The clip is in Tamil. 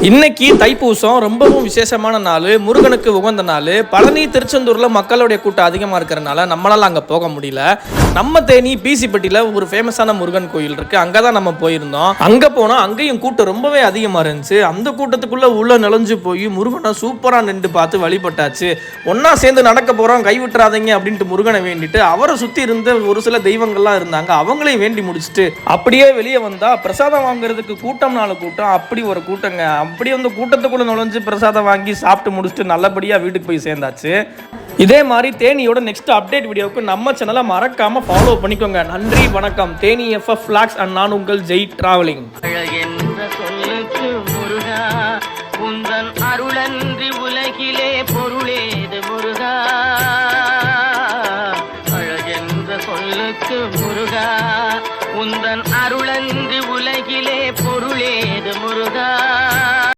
இன்னைக்கு தைப்பூசம் ரொம்பவும் விசேஷமான நாள், முருகனுக்கு உகந்த நாள். பழனி திருச்செந்தூரில் மக்களுடைய கூட்டம் அதிகமாக இருக்கிறனால நம்மளால் அங்கே போக முடியல. நம்ம தேனி பிசிப்பட்டியில் ஒரு ஃபேமஸான முருகன் கோயில் இருக்குது, அங்கே தான் நம்ம போயிருந்தோம். அங்கே போனால் அங்கேயும் கூட்டம் ரொம்பவே அதிகமாக இருந்துச்சு. அந்த கூட்டத்துக்குள்ளே உள்ளே நுழைஞ்சு போய் முருகனை சூப்பராக நின்று பார்த்து வழிபட்டாச்சு. ஒன்றா சேர்ந்து நடக்க போகிறோம், கைவிட்டுறாதீங்க அப்படின்ட்டு முருகனை வேண்டிட்டு அவரை சுற்றி இருந்த ஒரு சில தெய்வங்கள்லாம் இருந்தாங்க, அவங்களையும் வேண்டி முடிச்சுட்டு அப்படியே வெளியே வந்தால் பிரசாதம் வாங்குறதுக்கு கூட்டம்னால கூட்டம், அப்படி ஒரு கூட்டங்க. அப்படி வந்து கூட்டத்துக்குள்ள நுழைஞ்சு பிரசாதம் வாங்கி சாப்பிட்டு முடிச்சுட்டு நல்லபடியாக வீட்டுக்கு போய் சேர்ந்தாச்சு. இதே மாதிரி தேனியோட நெக்ஸ்ட் அப்டேட் வீடியோவுக்கு நம்ம சேனலை மறக்காம ஃபாலோ பண்ணிக்கோங்க. நன்றி, வணக்கம். தேனி FF Vlogs அண்ட் நான் உங்கள் ஜெய் டிராவலிங்.